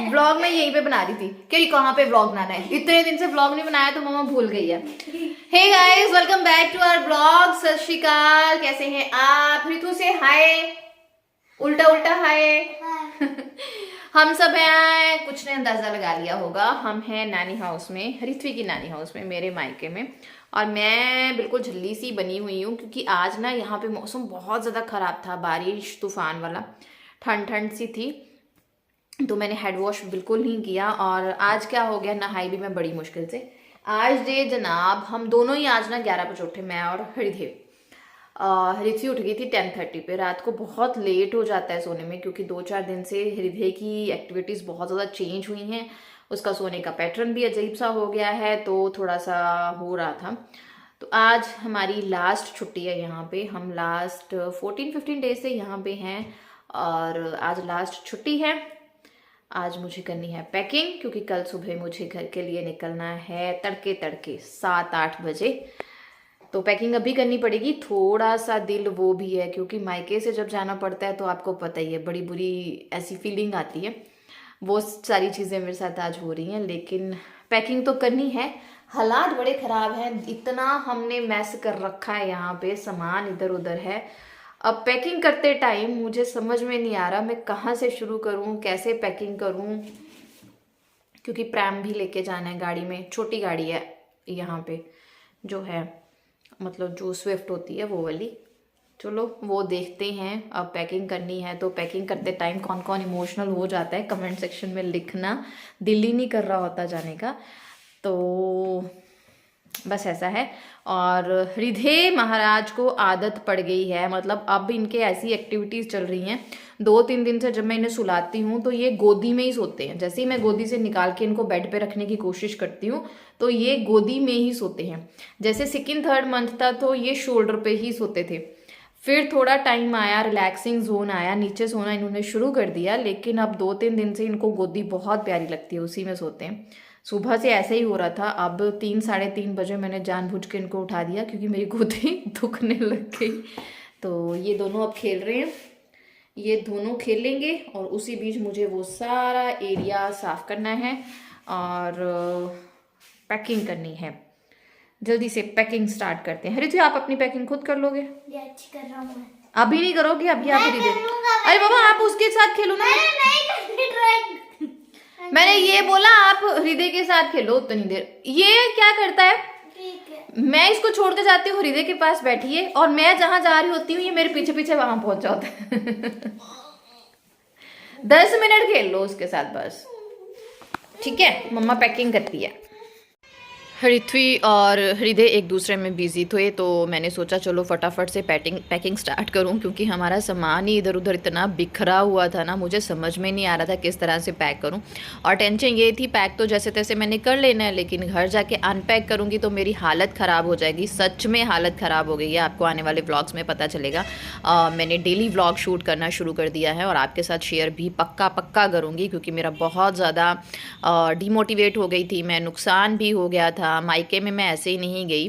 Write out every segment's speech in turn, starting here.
Vlog मैं यहीं पे बना रही थी कि कहाँ पे व्लॉग बनाना है। इतने दिन से व्लॉग नहीं बनाया तो मम्मा भूल गई है। Hey guys, welcome back to our vlog. Sat Shri अकाल, कैसे हैं आप? ऋतु से हाय, उल्टा उल्टा हाय। हम सब हैं, कुछ ने अंदाजा लगा लिया होगा, हम हैं नानी हाउस में, ऋत्वी की नानी हाउस में, मेरे मायके में। और मैं बिल्कुल झल्ली सी बनी हुई हूँ क्योंकि आज ना यहाँ पे मौसम बहुत ज़्यादा ख़राब था, बारिश तूफान वाला, ठंड ठंड सी थी, तो मैंने हेड वॉश बिल्कुल नहीं किया। और आज क्या हो गया, नहाई भी मैं बड़ी मुश्किल से। आज दे जनाब, हम दोनों ही आज ना 11 बजे उठे, मैं और हृदय। ऋषि उठ गई थी 10:30 पे। रात को बहुत लेट हो जाता है सोने में क्योंकि 2-4 दिन से हृदय की एक्टिविटीज़ बहुत ज़्यादा चेंज हुई हैं, उसका सोने का पैटर्न भी अजीब सा हो गया है, तो थोड़ा सा हो रहा था। तो आज हमारी लास्ट छुट्टी है यहाँ पे, हम लास्ट 14-15 डेज से यहाँ पे हैं और आज लास्ट छुट्टी है। आज मुझे करनी है पैकिंग क्योंकि कल सुबह मुझे घर के लिए निकलना है तड़के तड़के 7-8 बजे। तो पैकिंग अभी करनी पड़ेगी। थोड़ा सा दिल वो भी है क्योंकि मायके से जब जाना पड़ता है तो आपको पता ही है, बड़ी बुरी ऐसी फीलिंग आती है। वो सारी चीज़ें मेरे साथ आज हो रही हैं, लेकिन पैकिंग तो करनी है। हालात बड़े ख़राब हैं, इतना हमने मैस कर रखा है यहाँ पे, सामान इधर उधर है। अब पैकिंग करते टाइम मुझे समझ में नहीं आ रहा मैं कहाँ से शुरू करूँ, कैसे पैकिंग करूँ, क्योंकि प्रैम भी लेके जाना है गाड़ी में। छोटी गाड़ी है यहाँ पे जो है, मतलब जो स्विफ्ट होती है वो वाली। चलो वो देखते हैं। अब पैकिंग करनी है तो पैकिंग करते टाइम कौन कौन इमोशनल हो जाता है कमेंट सेक्शन में लिखना, दिल ही नहीं कर रहा होता जाने का। तो बस ऐसा है। और हृदय महाराज को आदत पड़ गई है, मतलब अब इनके ऐसी एक्टिविटीज़ चल रही हैं 2-3 दिन से। जब मैं इन्हें सुलाती हूँ तो ये गोदी में ही सोते हैं। जैसे ही मैं गोदी से निकाल के इनको बेड पे रखने की कोशिश करती हूँ तो ये गोदी में ही सोते हैं। जैसे 2nd-3rd मंथ था तो ये शोल्डर पे ही सोते थे। फिर थोड़ा टाइम आया, रिलैक्सिंग जोन आया, नीचे सोना इन्होंने शुरू कर दिया, लेकिन अब 2-3 दिन से इनको गोदी बहुत प्यारी लगती है, उसी में सोते हैं। सुबह से ऐसे ही हो रहा था। अब 3-3:30 बजे मैंने जानबूझ के इनको उठा दिया क्योंकि मेरी गोदी दुखने लग गई। तो ये दोनों अब खेल रहे हैं, ये दोनों खेलेंगे और उसी बीच मुझे वो सारा एरिया साफ करना है और पैकिंग करनी है। जल्दी से पैकिंग स्टार्ट करते हैं। ऋतु, आप अपनी पैकिंग खुद कर लोगे? अच्छी कर रहा हूँ मैं। अभी नहीं करोगे? अभी आप ही दे। अरे बाबा, आप उसके साथ खेलो ना। मैंने ये बोला आप हृदय के साथ खेलो उतनी देर। ये क्या करता है, मैं इसको छोड़ के जाती हूँ, हृदय के पास बैठी है, और मैं जहां जा रही होती हूँ ये मेरे पीछे पीछे वहां पहुंच जाता है। 10 मिनट खेल लो उसके साथ बस, ठीक है? मम्मा पैकिंग करती है। ऋत्वी और हृदय एक दूसरे में बिजी थे, तो मैंने सोचा चलो फटाफट से पैकिंग स्टार्ट करूं क्योंकि हमारा सामान ही इधर उधर इतना बिखरा हुआ था ना, मुझे समझ में नहीं आ रहा था किस तरह से पैक करूं। और टेंशन ये थी, पैक तो जैसे तैसे मैंने कर लेना है, लेकिन घर जाके अनपैक करूंगी तो मेरी हालत ख़राब हो जाएगी। सच में हालत ख़राब हो गई है, आपको आने वाले व्लॉग्स में पता चलेगा। मैंने डेली व्लॉग शूट करना शुरू कर दिया है और आपके साथ शेयर भी पक्का करूँगी क्योंकि मेरा बहुत ज़्यादा डिमोटिवेट हो गई थी मैं, नुकसान भी हो गया था। मायके में मैं ऐसे ही नहीं गई,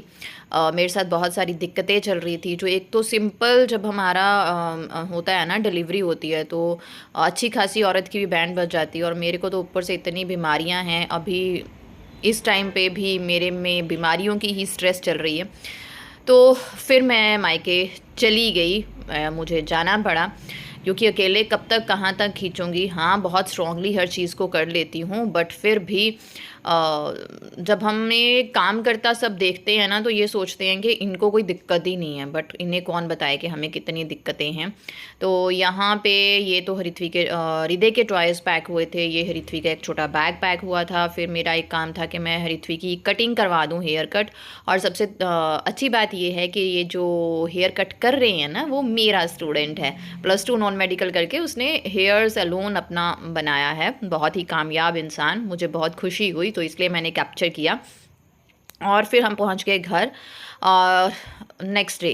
मेरे साथ बहुत सारी दिक्कतें चल रही थी। जो एक तो सिंपल जब हमारा होता है ना, डिलीवरी होती है तो अच्छी खासी औरत की भी बैंड बज जाती है, और मेरे को तो ऊपर से इतनी बीमारियां हैं। अभी इस टाइम पे भी मेरे में बीमारियों की ही स्ट्रेस चल रही है। तो फिर मैं मायके चली गई, मुझे जाना पड़ा क्योंकि अकेले कब तक कहाँ तक खींचूँगी। हाँ, बहुत स्ट्रांगली हर चीज़ को कर लेती हूँ, बट फिर भी जब हमें काम करता सब देखते हैं ना तो ये सोचते हैं कि इनको कोई दिक्कत ही नहीं है, बट इन्हें कौन बताए कि हमें कितनी दिक्कतें हैं। तो यहाँ पे ये तो हृदय के टॉयज़ पैक हुए थे, ये हृत्वी का एक छोटा बैग पैक हुआ था। फिर मेरा एक काम था कि मैं हृत्वी की कटिंग करवा दूँ, हेयर कट। और सबसे अच्छी बात ये है कि ये जो हेयर कट कर रहे हैं ना वो मेरा स्टूडेंट है, +2 नॉन मेडिकल करके उसने हेयर सैलून अपना बनाया है। बहुत ही कामयाब इंसान, मुझे बहुत खुशी हुई तो इसलिए मैंने कैप्चर किया। और फिर हम पहुंच गए घर और नेक्स्ट डे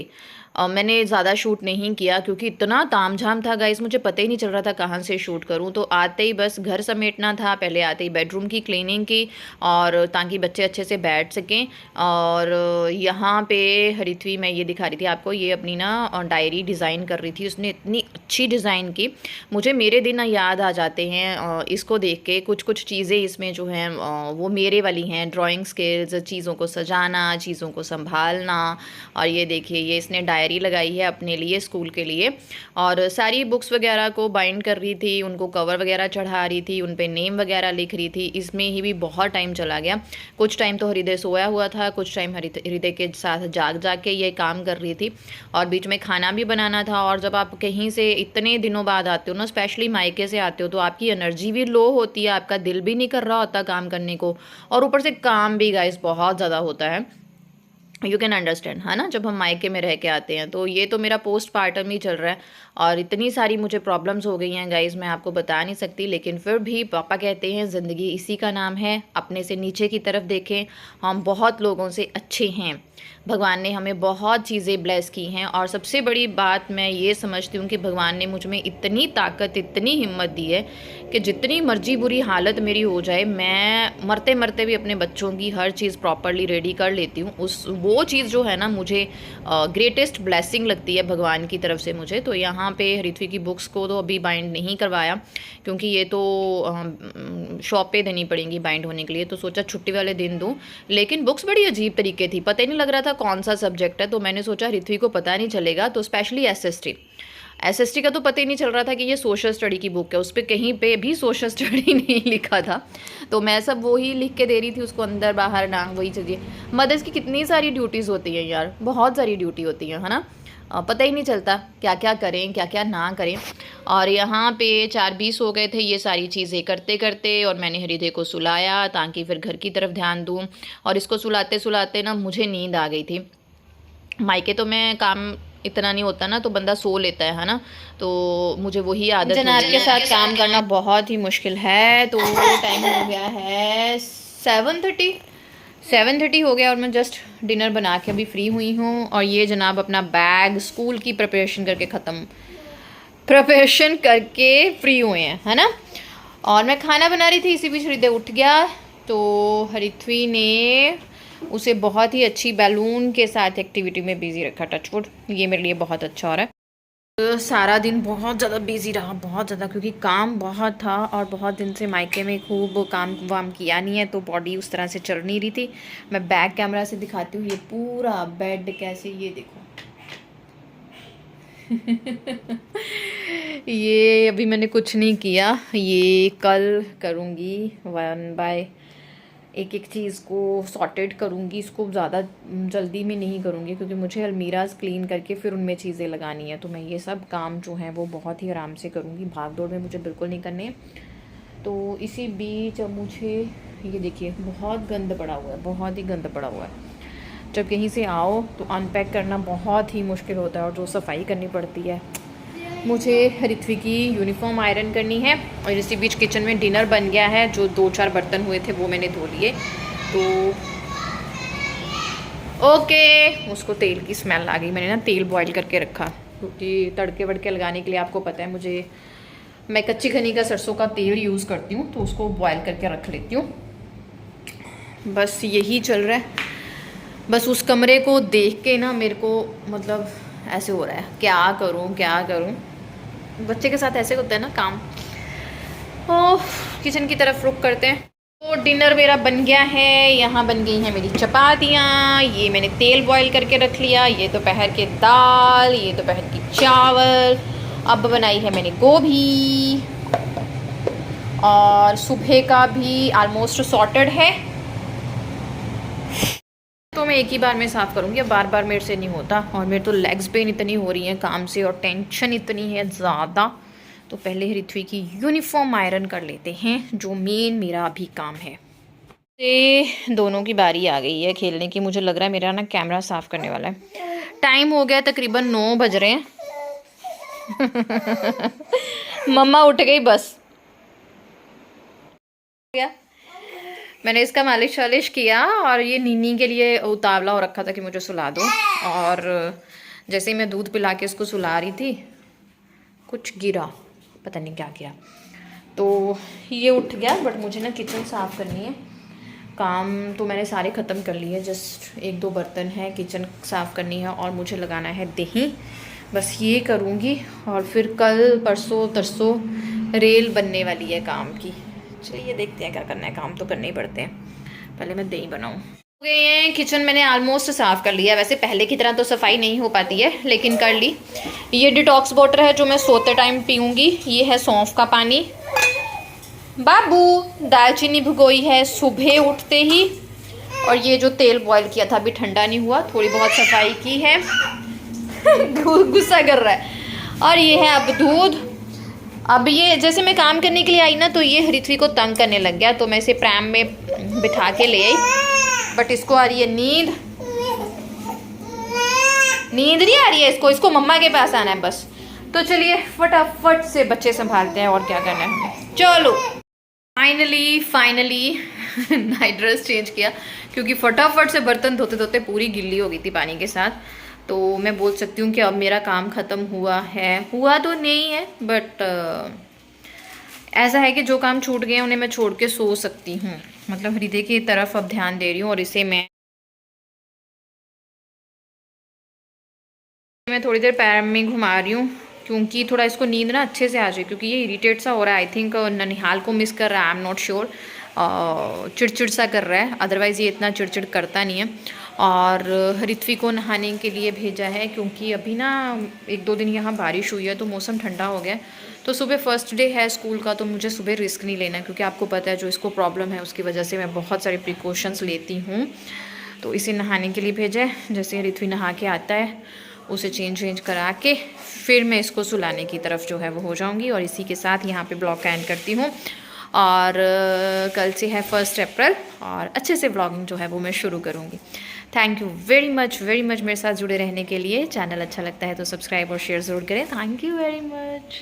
मैंने ज़्यादा शूट नहीं किया क्योंकि इतना तामझाम था गाइस, मुझे पता ही नहीं चल रहा था कहाँ से शूट करूँ। तो आते ही बस घर समेटना था, पहले आते ही बेडरूम की क्लीनिंग की, और ताकि बच्चे अच्छे से बैठ सकें। और यहाँ पे हरिथवी, मैं ये दिखा रही थी आपको, ये अपनी ना डायरी डिज़ाइन कर रही थी। उसने इतनी अच्छी डिज़ाइन की, मुझे मेरे दिन याद आ जाते हैं इसको देख के। कुछ कुछ चीज़ें इसमें जो हैं वो मेरे वाली हैं, ड्राइंग स्किल्स, चीज़ों को सजाना, चीज़ों को संभालना। और ये देखिए, ये इसने डायरी लगाई है अपने लिए, स्कूल के लिए। और सारी बुक्स वगैरह को बाइंड कर रही थी, उनको कवर वगैरह चढ़ा रही थी, उन पे नेम वगैरह लिख रही थी। इसमें ही भी बहुत टाइम चला गया। कुछ टाइम तो हृदय सोया हुआ था, कुछ टाइम हृदय के साथ जाग जाग के ये काम कर रही थी, और बीच में खाना भी बनाना था। और जब आप कहीं से इतने दिनों बाद आते हो ना, स्पेशली मायके से आते हो, तो आपकी एनर्जी भी लो होती है, आपका दिल भी नहीं कर रहा होता काम करने को, और ऊपर से काम भी गाइस बहुत ज़्यादा होता है। यू कैन अंडरस्टैंड, है ना, जब हम मायके में रह के आते हैं। तो ये तो मेरा पोस्टपार्टम ही चल रहा है, और इतनी सारी मुझे प्रॉब्लम्स हो गई हैं गाइस, मैं आपको बता नहीं सकती। लेकिन फिर भी पापा कहते हैं ज़िंदगी इसी का नाम है, अपने से नीचे की तरफ देखें। हम बहुत लोगों से अच्छे हैं, भगवान ने हमें बहुत चीज़ें ब्लेस की हैं। और सबसे बड़ी बात मैं ये समझती हूँ कि भगवान ने मुझ में इतनी ताकत, इतनी हिम्मत दी है कि जितनी मर्जी बुरी हालत मेरी हो जाए, मैं मरते मरते भी अपने बच्चों की हर चीज़ प्रॉपरली रेडी कर लेती हूँ। वो चीज़ जो है ना, मुझे ग्रेटेस्ट ब्लेसिंग लगती है भगवान की तरफ से मुझे। तो यहाँ पे हरिथवी की बुक्स को तो अभी बाइंड नहीं करवाया, क्योंकि ये तो शॉप पे देनी पड़ेंगी बाइंड होने के लिए। तो सोचा छुट्टी वाले दिन दूँ, लेकिन बुक्स बड़ी अजीब तरीके थी, पता ही नहीं लग रहा था कौन सा सब्जेक्ट है। तो मैंने सोचा हरिथवी को पता नहीं चलेगा, तो स्पेशली एसएसटी का तो पता ही नहीं चल रहा था कि ये सोशल स्टडी की बुक है, उस पर कहीं पे भी सोशल स्टडी नहीं लिखा था। तो मैं सब वो ही लिख के दे रही थी उसको, अंदर बाहर डांग वही चीज़ें। मदर्स की कितनी सारी ड्यूटीज़ होती हैं यार, बहुत सारी ड्यूटी होती है ना, पता ही नहीं चलता क्या क्या करें क्या क्या ना करें। और यहाँ पे 4:20 हो गए थे ये सारी चीज़ें करते करते, और मैंने हृदय को सुलाया ताकि फिर घर की तरफ ध्यान दूँ। और इसको सुलाते सुलाते ना मुझे नींद आ गई थी। मायके तो मैं काम इतना नहीं होता ना, तो बंदा सो लेता है ना, तो मुझे वही आदत जनाब के साथ काम करना बहुत ही मुश्किल है। तो टाइम हो गया है 7:30 हो गया, और मैं जस्ट डिनर बना के अभी फ्री हुई हूँ। और ये जनाब अपना बैग, स्कूल की प्रिपरेशन करके फ्री हुए हैं, है ना। और मैं खाना बना रही थी, इसी बीच हृदय उठ गया। तो हरिथवी ने उसे बहुत ही अच्छी बैलून के साथ एक्टिविटी में बिजी रखा, टचवुड, ये मेरे लिए बहुत अच्छा हो रहा है। तो सारा दिन बहुत ज़्यादा बिजी रहा, बहुत ज़्यादा, क्योंकि काम बहुत था, और बहुत दिन से मायके में खूब काम वाम किया नहीं है, तो बॉडी उस तरह से चल नहीं रही थी। मैं बैक कैमरा से दिखाती हूँ, ये पूरा बेड कैसे, ये देखो ये अभी मैंने कुछ नहीं किया, ये कल करूँगी, वन बाय एक एक चीज़ को सॉर्टेड करूँगी। इसको ज़्यादा जल्दी में नहीं करूँगी, क्योंकि मुझे अलमीराज क्लीन करके फिर उनमें चीज़ें लगानी है। तो मैं ये सब काम जो है वो बहुत ही आराम से करूँगी, भाग दौड़ में मुझे बिल्कुल नहीं करने। तो इसी बीच अब मुझे ये देखिए बहुत गंद पड़ा हुआ है, बहुत ही गंद पड़ा हुआ है। जब कहीं से आओ तो अनपैक करना बहुत ही मुश्किल होता है, और जो सफाई करनी पड़ती है। मुझे हरिथवी की यूनिफॉर्म आयरन करनी है, और इसी बीच किचन में डिनर बन गया है। जो 2-4 बर्तन हुए थे वो मैंने धो लिए। तो ओके, उसको तेल की स्मेल आ गई, मैंने ना तेल बॉईल करके रखा, क्योंकि तड़के वड़के लगाने के लिए आपको पता है मैं कच्ची घनी का सरसों का तेल यूज़ करती हूँ, तो उसको बॉईल करके रख लेती हूँ। बस यही चल रहा है। बस उस कमरे को देख के ना मेरे को मतलब ऐसे हो रहा है, क्या करूँ। बच्चे के साथ ऐसे होता है ना काम। ओह, किचन की तरफ रुक करते हैं। तो डिनर मेरा बन गया है। यहाँ बन गई हैं मेरी चपातियाँ, ये मैंने तेल बॉईल करके रख लिया, ये दोपहर के दाल, ये दोपहर की चावल। अब बनाई है मैंने गोभी, और सुबह का भी ऑलमोस्ट सॉर्टेड है। तो मैं एक ही बार में साफ़ करूँगी, अब बार बार मेरे से नहीं होता। और मेरे तो लेग्स पेन इतनी हो रही हैं काम से, और टेंशन इतनी है ज़्यादा। तो पहले हरिथवी की यूनिफॉर्म आयरन कर लेते हैं, जो मेन मेरा अभी काम है। ये दोनों की बारी आ गई है खेलने की। मुझे लग रहा है मेरा ना कैमरा साफ़ करने वाला है। टाइम हो गया, तकरीबन 9 बज रहे हैं। मम्मा उठ गई बस। मैंने इसका मालिश वालिश किया, और ये नीनी के लिए उतावला हो रखा था कि मुझे सुला दो। और जैसे ही मैं दूध पिला के इसको सुला रही थी कुछ गिरा, पता नहीं क्या किया, तो ये उठ गया। बट मुझे ना किचन साफ़ करनी है। काम तो मैंने सारे ख़त्म कर लिए, जस्ट 1-2 बर्तन हैं, किचन साफ़ करनी है और मुझे लगाना है दही। बस ये करूँगी और फिर कल परसों तरसों रेल बनने वाली है काम की। चलिए देखते हैं क्या करना है, काम तो करने ही पड़ते हैं। पहले मैं दही बनाऊँ। हो गए हैं, किचन मैंने ऑलमोस्ट साफ़ कर लिया। वैसे पहले की तरह तो सफाई नहीं हो पाती है, लेकिन कर ली। ये डिटॉक्स वाटर है जो मैं सोते टाइम पीऊँगी। ये है सौंफ का पानी। बाबू दालचीनी भिगोई है सुबह उठते ही, और ये जो तेल बॉईल किया था अभी ठंडा नहीं हुआ, थोड़ी बहुत सफाई की है। गुस्सा कर रहा है। और ये है अब दूध। अब ये जैसे मैं काम करने के लिए आई ना, तो ये ऋत्वी को तंग करने लग गया, तो मैं इसे प्रैम में बिठा के ले आई। बट इसको आ रही है नींद नहीं आ रही है इसको मम्मा के पास आना है बस। तो चलिए फटाफट से बच्चे संभालते हैं, और क्या करना है हमें। चलो फाइनली नाइट ड्रेस चेंज किया, क्योंकि फटाफट से बर्तन धोते धोते पूरी गिल्ली हो गई थी पानी के साथ। तो मैं बोल सकती हूँ कि अब मेरा काम ख़त्म हुआ है। हुआ तो नहीं है, बट ऐसा है कि जो काम छूट गए उन्हें मैं छोड़ के सो सकती हूँ। मतलब हृदय की तरफ अब ध्यान दे रही हूँ, और इसे मैं थोड़ी देर पैर में घुमा रही हूँ, क्योंकि थोड़ा इसको नींद ना अच्छे से आ जाए, क्योंकि ये इरिटेट सा हो रहा है। आई थिंक ननिहाल को मिस कर रहा है, आई एम नॉट श्योर। चिड़चिड़ सा कर रहा है, अदरवाइज़ ये इतना चिड़चिड़ करता नहीं है। और ऋत्वी को नहाने के लिए भेजा है, क्योंकि अभी ना 1-2 दिन यहाँ बारिश हुई है, तो मौसम ठंडा हो गया। तो सुबह फर्स्ट डे है स्कूल का, तो मुझे सुबह रिस्क नहीं लेना, क्योंकि आपको पता है जो इसको प्रॉब्लम है उसकी वजह से मैं बहुत सारे प्रिकॉशंस लेती हूँ। तो इसे नहाने के लिए भेजा है। जैसे ऋत्वी नहा के आता है, उसे चेंज करा के फिर मैं इसको सुलाने की तरफ जो है वो हो जाऊंगी। और इसी के साथ यहाँ पे ब्लॉग का एंड करती हूँ। और कल से है 1 अप्रैल, और अच्छे से ब्लॉगिंग जो है वो मैं शुरू करूँगी। थैंक यू वेरी मच मेरे साथ जुड़े रहने के लिए। चैनल अच्छा लगता है तो सब्सक्राइब और शेयर ज़रूर करें। Thank you very much.